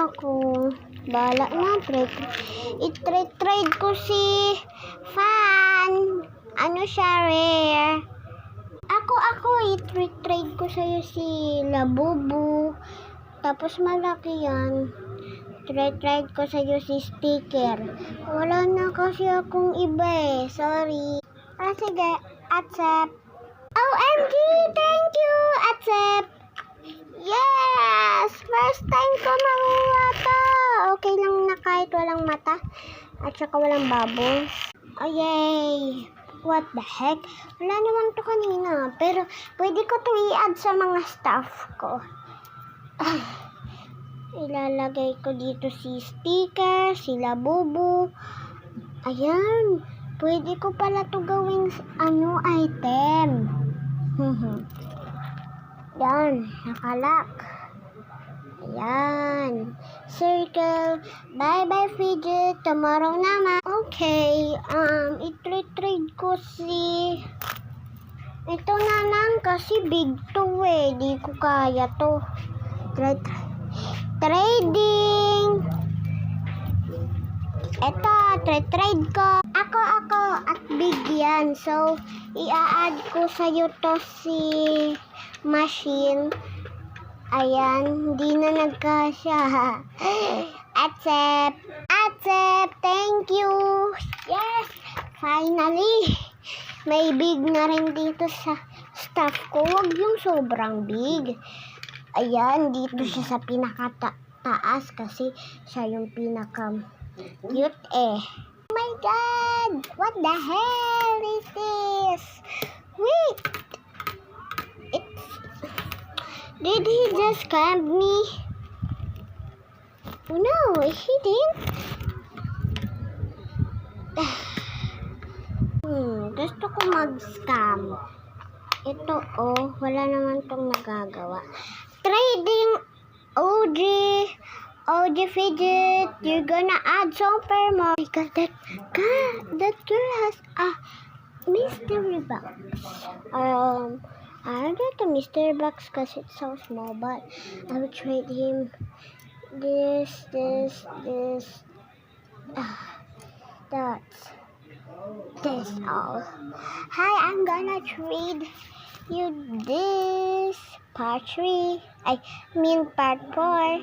ako. Bala na, i-trade ko si Fan. Ano siya, rare? Ako, i-trade ko sa'yo si Labubu. Tapos malaki yan. Trade ko sa'yo si Sticker. Wala na kasi akong iba eh. Sorry. Sige, accept. OMG! Thank you, accept. Yes! First time ko makuha to. Okay lang na kahit walang mata. At saka walang bubbles. Oh, yay! What the heck? Wala naman to kanina. Pero pwede ko to i-add sa mga stuff ko. Ilalagay ko dito si Sticker, si Labubu. Ayan. Pwede ko pala to gawing item. Yan. Nakalak. Ayan. Circle. Bye-bye, Fidget. Tomorrow naman. Okay. I-trade ko si... Ito na lang kasi big to eh. Di ko kaya to. Trading. Ito, trade ko. Ako. At big yan. So, i-add ko sa'yo to si machine. Ayan, hindi na nagkasya. Accept. Thank you. Yes, finally. May big na rin dito sa stuff ko. Huwag yung sobrang big. Ayan, dito siya sa pinakataas kasi siya yung pinaka-cute eh. Oh my God! What the hell is this? Wait! Did he just scam me? Oh no, he didn't. Gusto ko mag-scam. Ito wala naman tong nagagawa. Trading OG Fidget, you're gonna add super more. Because that girl has a mystery box. I don't get a mystery box because it's so small, but I will trade him this. That's this all. Hi, I'm gonna trade you this part 3. I mean part 4.